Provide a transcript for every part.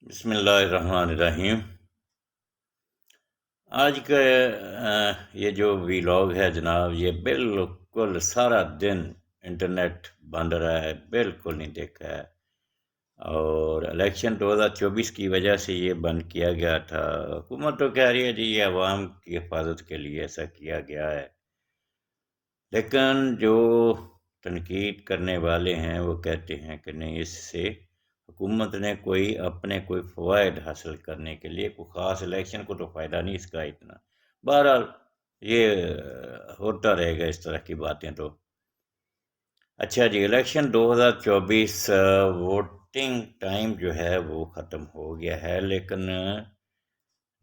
بسم اللہ الرحمن الرحیم۔ آج کا یہ جو ویلاگ ہے جناب، یہ بالکل سارا دن انٹرنیٹ بند رہا ہے، بالکل نہیں دیکھا ہے۔ اور الیکشن 2024 کی وجہ سے یہ بند کیا گیا تھا۔ حکومت تو کہہ رہی ہے جی یہ عوام کی حفاظت کے لیے ایسا کیا گیا ہے، لیکن جو تنقید کرنے والے ہیں وہ کہتے ہیں کہ نہیں، اس سے حکومت نے کوئی فوائد حاصل کرنے کے لیے کوئی خاص الیکشن کو تو فائدہ نہیں اس کا اتنا۔ بہرحال یہ ہوتا رہے گا اس طرح کی باتیں تو۔ اچھا جی، الیکشن 2024 ووٹنگ ٹائم جو ہے وہ ختم ہو گیا ہے، لیکن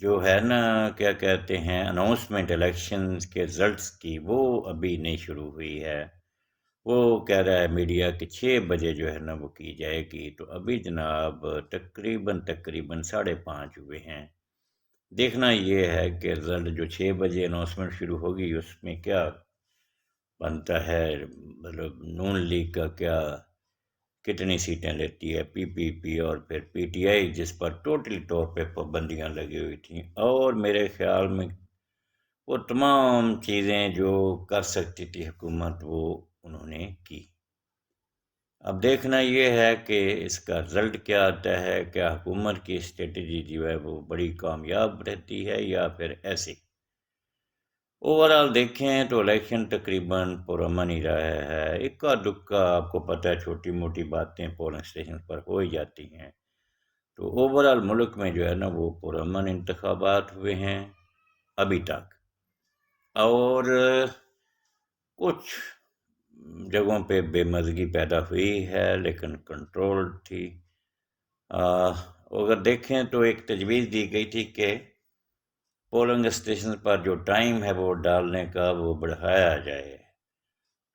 جو ہے نا کیا کہتے ہیں اناؤنسمنٹ الیکشن کے رزلٹس کی، وہ ابھی نہیں شروع ہوئی ہے۔ وہ کہہ رہا ہے میڈیا کہ 6 بجے جو ہے نا وہ کی جائے گی، تو ابھی جناب تقریباً 5:30 ہوئے ہیں۔ دیکھنا یہ ہے کہ رزلٹ جو 6 بجے اناؤنسمنٹ شروع ہوگی اس میں کیا بنتا ہے، مطلب نون لیگ کا کیا کتنی سیٹیں لیتی ہے، پی پی پی اور پھر پی ٹی آئی جس پر ٹوٹلی طور پہ پابندیاں لگی ہوئی تھیں، اور میرے خیال میں وہ تمام چیزیں جو کر سکتی تھی حکومت وہ انہوں نے کی۔ اب دیکھنا یہ ہے کہ اس کا رزلٹ کیا آتا ہے، کیا حکومت کی اسٹریٹجی جو ہے وہ بڑی کامیاب رہتی ہے یا پھر ایسے۔ اوورال دیکھیں تو الیکشن تقریباً پرامن ہی رہا ہے، اکا دکا آپ کو پتہ ہے چھوٹی موٹی باتیں پولنگ اسٹیشن پر ہو ہی جاتی ہیں، تو اوورال ملک میں جو ہے نا وہ پرامن انتخابات ہوئے ہیں ابھی تک۔ اور کچھ جگہوں پہ بے مزگی پیدا ہوئی ہے لیکن کنٹرول تھی۔ اگر دیکھیں تو ایک تجویز دی گئی تھی کہ پولنگ اسٹیشن پر جو ٹائم ہے وہ ڈالنے کا وہ بڑھایا جائے،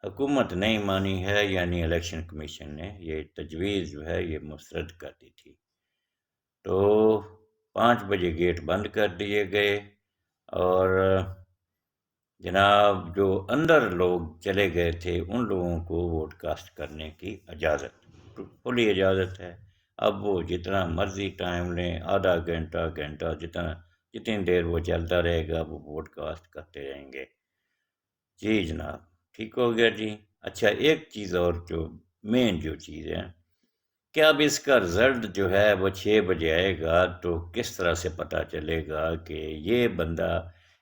حکومت نہیں مانی ہے، یعنی الیکشن کمیشن نے یہ تجویز جو ہے یہ مسترد کر دی تھی۔ تو 5 بجے گیٹ بند کر دیے گئے، اور جناب جو اندر لوگ چلے گئے تھے ان لوگوں کو ووٹ کاسٹ کرنے کی اجازت، کھلی اجازت ہے۔ اب وہ جتنا مرضی ٹائم لیں، آدھا گھنٹہ جتنی دیر وہ چلتا رہے گا وہ ووٹ کاسٹ کرتے رہیں گے۔ جی جناب، ٹھیک ہو گیا جی۔ اچھا، ایک چیز اور جو مین جو چیز ہے کہ اب اس کا رزلٹ جو ہے وہ 6 بجے آئے گا تو کس طرح سے پتہ چلے گا کہ یہ بندہ،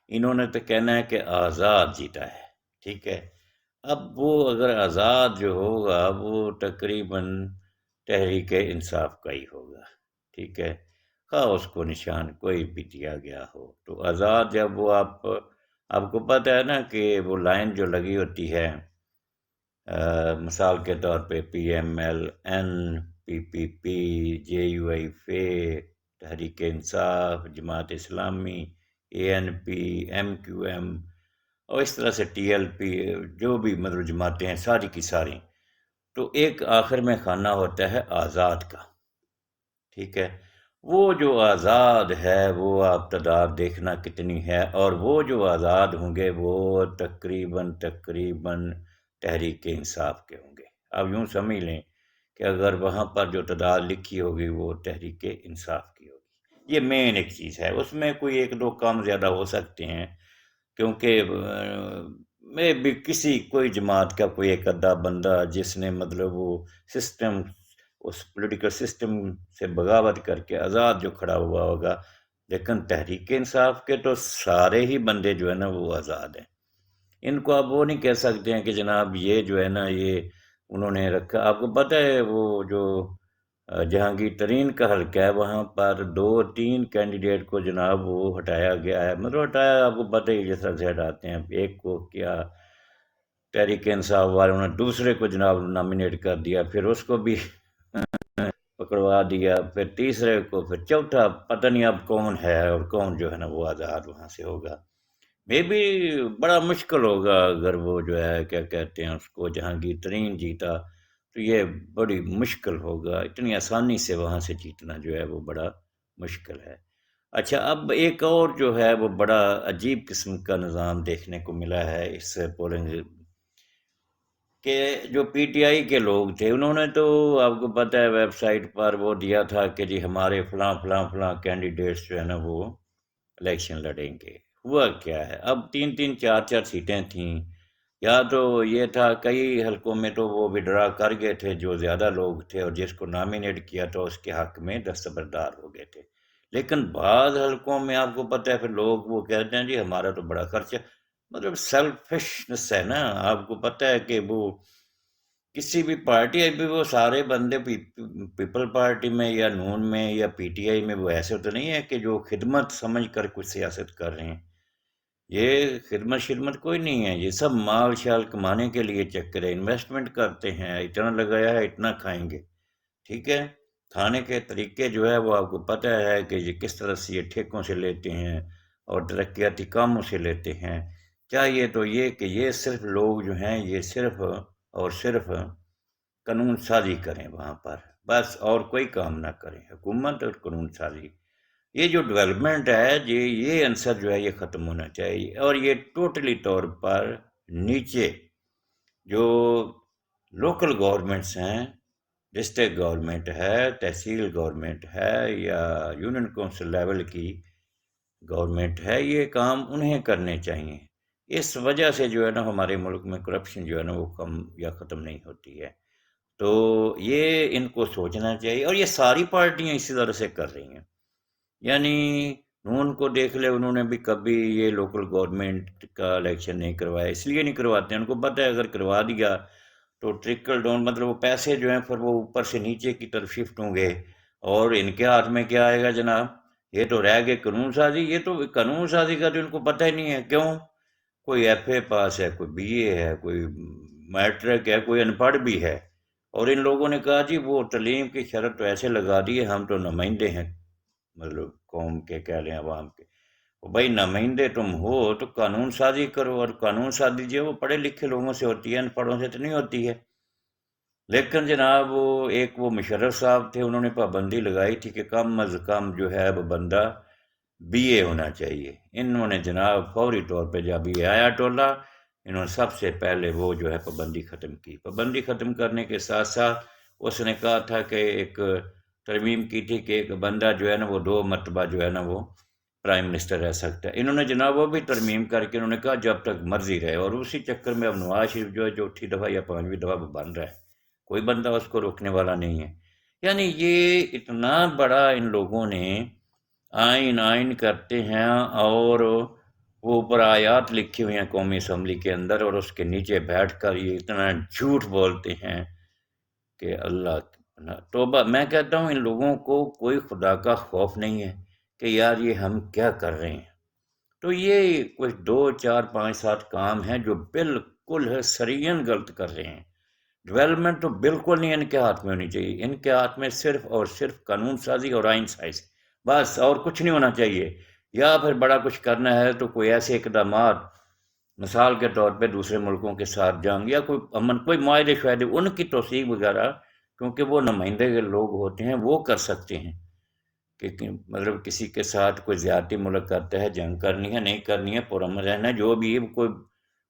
انہوں نے تو کہنا ہے کہ آزاد جیتا ہے، ٹھیک ہے۔ اب وہ اگر آزاد جو ہوگا وہ تقریباً تحریک انصاف کا ہی ہوگا، ٹھیک ہے، خواہ اس کو نشان کوئی بھی دیا گیا ہو۔ تو آزاد جب وہ آپ کو پتہ ہے نا کہ وہ لائن جو لگی ہوتی ہے، مثال کے طور پہ P M L N, P P P, J U I F, Tehreek Insaf, Jamaat Islami, A N P, M Q M, اور اس طرح سے ٹی ایل پی، جو بھی مطلب جماعتیں ہیں ساری کی ساری، تو ایک آخر میں خانہ ہوتا ہے آزاد کا، ٹھیک ہے۔ وہ جو آزاد ہے وہ آپ تعداد دیکھنا کتنی ہے، اور وہ جو آزاد ہوں گے وہ تقریباً تحریک انصاف کے ہوں گے۔ اب یوں سمجھ لیں کہ اگر وہاں پر جو تعداد لکھی ہوگی وہ تحریک انصاف کی ہوگی۔ یہ مین ایک چیز ہے، اس میں کوئی ایک دو کم زیادہ ہو سکتے ہیں، کیونکہ میں بھی کوئی جماعت کا کوئی ایک ادھا بندہ جس نے مطلب وہ سسٹم، اس پولیٹیکل سسٹم سے بغاوت کر کے آزاد جو کھڑا ہوا ہوگا، لیکن تحریک انصاف کے تو سارے ہی بندے جو ہے نا وہ آزاد ہیں۔ ان کو آپ وہ نہیں کہہ سکتے ہیں کہ جناب یہ جو ہے نا یہ انہوں نے رکھا۔ آپ کو پتہ ہے وہ جو جہانگیر ترین کا حلقہ ہے وہاں پر 2-3 کینڈیڈیٹ کو جناب وہ ہٹایا گیا ہے، مطلب ہٹایا، آپ کو پتہ ہی جس طرح سے ہٹاتے ہیں، ایک کو کیا تحریک انصاف والوں نے دوسرے کو جناب نامینیٹ کر دیا، پھر اس کو بھی پکڑوا دیا، پھر تیسرے کو، پھر چوتھا، پتہ نہیں اب کون ہے اور کون جو ہے نا وہ آزاد وہاں سے ہوگا۔ میں بھی بڑا مشکل ہوگا اگر وہ جو ہے کیا کہتے ہیں اس کو جہانگیر ترین جیتا، تو یہ بڑی مشکل ہوگا، اتنی آسانی سے وہاں سے جیتنا جو ہے وہ بڑا مشکل ہے۔ اچھا، اب ایک اور جو ہے وہ بڑا عجیب قسم کا نظام دیکھنے کو ملا ہے اس پولنگ کہ جو پی ٹی آئی کے لوگ تھے انہوں نے تو آپ کو پتہ ہے ویب سائٹ پر وہ دیا تھا کہ جی ہمارے فلاں فلاں فلاں کینڈیڈیٹس جو ہے نا وہ الیکشن لڑیں گے. ہوا کیا ہے، اب 3 3 4 4 سیٹیں تھیں. یا تو یہ تھا کئی حلقوں میں تو وہ وڈرا کر گئے تھے جو زیادہ لوگ تھے، اور جس کو نامینیٹ کیا تھا اس کے حق میں دستبردار ہو گئے تھے. لیکن بعض حلقوں میں آپ کو پتہ ہے پھر لوگ وہ کہتے ہیں جی ہمارا تو بڑا خرچہ، مطلب سیلفشنس ہے نا. آپ کو پتہ ہے کہ وہ کسی بھی پارٹی، ابھی وہ سارے بندے پیپل پارٹی میں یا نون میں یا پی ٹی آئی میں وہ ایسے تو نہیں ہے کہ جو خدمت سمجھ کر کچھ سیاست کر رہے ہیں. یہ خدمت کوئی نہیں ہے، یہ سب مال شال کمانے کے لیے چکر ہے. انویسٹمنٹ کرتے ہیں، اتنا لگایا ہے اتنا کھائیں گے. ٹھیک ہے، کھانے کے طریقے جو ہے وہ آپ کو پتہ ہے کہ یہ کس طرح سے یہ ٹھیکوں سے لیتے ہیں اور ترقیاتی کاموں سے لیتے ہیں. چاہیے تو یہ کہ یہ صرف لوگ جو ہیں یہ صرف اور صرف قانون سازی کریں وہاں پر، بس اور کوئی کام نہ کریں، حکومت اور قانون سازی. یہ جو ڈیولپمنٹ ہے یہ عنصر جو ہے یہ ختم ہونا چاہیے. اور یہ ٹوٹلی طور پر نیچے جو لوکل گورنمنٹس ہیں، ڈسٹرکٹ گورنمنٹ ہے، تحصیل گورنمنٹ ہے یا یونین کونسل لیول کی گورنمنٹ ہے، یہ کام انہیں کرنے چاہیے. اس وجہ سے جو ہے نا ہمارے ملک میں کرپشن جو ہے نا وہ کم یا ختم نہیں ہوتی ہے. تو یہ ان کو سوچنا چاہیے، اور یہ ساری پارٹیاں اسی طرح سے کر رہی ہیں. یعنی نون کو دیکھ لے، انہوں نے بھی کبھی یہ لوکل گورنمنٹ کا الیکشن نہیں کروایا، اس لیے نہیں کرواتے ہیں، ان کو پتہ ہے اگر کروا دیا تو ٹرکل ڈاؤن، مطلب وہ پیسے جو ہیں پھر وہ اوپر سے نیچے کی طرف شفٹ ہوں گے. اور ان کے ہاتھ میں کیا آئے گا جناب؟ یہ تو رہ گئے قانون سازی. یہ تو قانون سازی کا تو ان کو پتہ ہی نہیں ہے. کیوں؟ کوئی ایف اے پاس ہے، کوئی بی اے ہے، کوئی میٹرک ہے، کوئی ان پڑھ بھی ہے. اور ان لوگوں نے کہا جی وہ تعلیم کی شرط تو ایسے لگا دی ہے، ہم تو نمائندے ہیں مطلب قوم کے، کہہ لیں عوام کے. بھائی نمائندے تم ہو تو قانون سازی کرو، اور قانون سازی جو ہے وہ پڑھے لکھے لوگوں سے ہوتی ہے، ان پڑھوں سے تو نہیں ہوتی ہے. لیکن جناب وہ مشرف صاحب تھے، انہوں نے پابندی لگائی تھی کہ کم از کم جو ہے وہ بندہ بی اے ہونا چاہیے. انہوں نے جناب فوری طور پہ جب یہ آیا ٹولہ، انہوں نے سب سے پہلے وہ جو ہے پابندی ختم کی. پابندی ختم کرنے کے ساتھ ساتھ اس نے کہا تھا کہ ایک ترمیم کی تھی کہ ایک بندہ جو ہے نا وہ 2 مرتبہ جو ہے نا وہ پرائم منسٹر رہ سکتا ہے. انہوں نے جناب وہ بھی ترمیم کر کے انہوں نے کہا جب تک مرضی رہے. اور اسی چکر میں اب نواز شریف جو ہے چوتھی دفعہ یا 5ویں دفعہ وہ بن رہا ہے، کوئی بندہ اس کو روکنے والا نہیں ہے. یعنی یہ اتنا بڑا ان لوگوں نے آئین کرتے ہیں، اور وہ اوپر آیات لکھی ہوئی ہیں قومی اسمبلی کے اندر، اور اس کے نیچے بیٹھ کر یہ اتنا جھوٹ بولتے ہیں کہ اللہ توبہ. میں کہتا ہوں ان لوگوں کو کوئی خدا کا خوف نہیں ہے کہ یار یہ ہم کیا کر رہے ہیں. تو یہ کچھ 2 4 5 7 کام ہیں جو بالکل سرین غلط کر رہے ہیں. ڈیولپمنٹ تو بالکل نہیں ان کے ہاتھ میں ہونی چاہیے. ان کے ہاتھ میں صرف اور صرف قانون سازی اور آئین سازی، بس اور کچھ نہیں ہونا چاہیے. یا پھر بڑا کچھ کرنا ہے تو کوئی ایسے اقدامات، مثال کے طور پہ دوسرے ملکوں کے ساتھ جنگ یا کوئی امن، کوئی معاہدے شاہدے، ان کی توثیق وغیرہ، کیونکہ وہ نمائندے کے لوگ ہوتے ہیں وہ کر سکتے ہیں کہ مطلب کسی کے ساتھ کوئی زیادتی ملک کرتا ہے، جنگ کرنی ہے نہیں کرنی ہے، پرامن رہنا ہے، جو بھی کوئی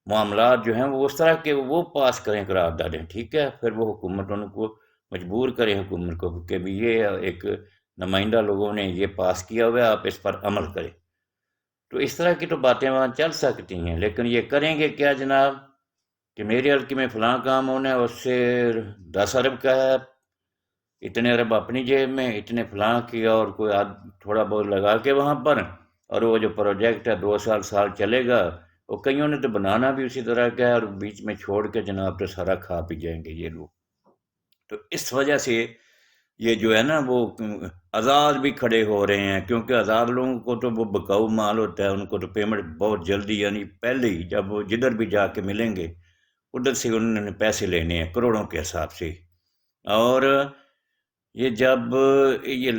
معاملات جو ہیں وہ اس طرح کے وہ پاس کریں قراردادیں. ٹھیک ہے، پھر وہ حکومت ان کو مجبور کریں حکومت کو کہ بھی یہ ایک نمائندہ لوگوں نے یہ پاس کیا ہوا ہے، آپ اس پر عمل کریں. تو اس طرح کی تو باتیں وہاں چل سکتی ہیں. لیکن یہ کریں گے کیا جناب کہ میرے حلقے میں فلاں کام ہونا ہے، اس سے 10 ارب کا ہے، اتنے ارب اپنی جیب میں، اتنے فلاں کیا، اور کوئی تھوڑا بہت لگا کے وہاں پر، اور وہ جو پروجیکٹ ہے 2 سال چلے گا. وہ کئیوں نے تو بنانا بھی اسی طرح کا ہے، اور بیچ میں چھوڑ کے جناب تو سارا کھا پی جائیں گے یہ لوگ. تو اس وجہ سے یہ جو ہے نا وہ آزاد بھی کھڑے ہو رہے ہیں، کیونکہ آزاد لوگوں کو تو وہ بکاؤ مال ہوتا ہے، ان کو تو پیمنٹ بہت جلدی، یعنی پہلے ہی جب وہ جدھر بھی جا کے ملیں گے ادھر سے انہوں نے پیسے لینے ہیں کروڑوں کے حساب سے. اور یہ جب یہ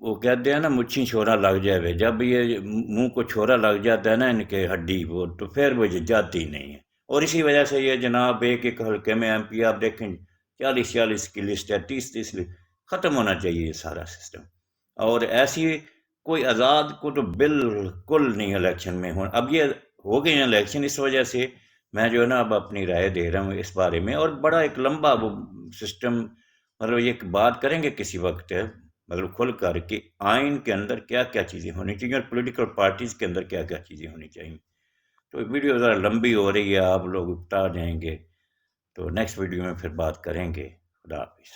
وہ کہتے ہیں نا مچھی چھوڑا لگ جائے، جب یہ منہ کو چھوڑا لگ جاتا ہے نا ان کے ہڈی وہ، تو پھر وہ یہ جاتی نہیں ہے. اور اسی وجہ سے یہ جناب ایک حلقے میں ایم پی آپ دیکھیں 40 کی لسٹ ہے، 30 لسٹ، ختم ہونا چاہیے یہ سارا سسٹم. اور ایسی کوئی آزاد کو تو بالکل نہیں الیکشن میں ہونا. اب یہ ہو گئے ہیں الیکشن اس وجہ سے میں جو ہے نا اب اپنی رائے دے رہا ہوں اس بارے میں، اور بڑا ایک لمبا وہ سسٹم، مطلب یہ بات کریں گے کسی وقت، مطلب کھل کر کہ آئین کے اندر کیا کیا چیزیں ہونی چاہیے اور پولیٹیکل پارٹیز کے اندر کیا کیا چیزیں ہونی چاہیے. تو ویڈیو ذرا لمبی ہو رہی ہے، آپ لوگ اکتا جائیں گے، تو نیکسٹ ویڈیو میں پھر بات کریں گے. خدا حافظ.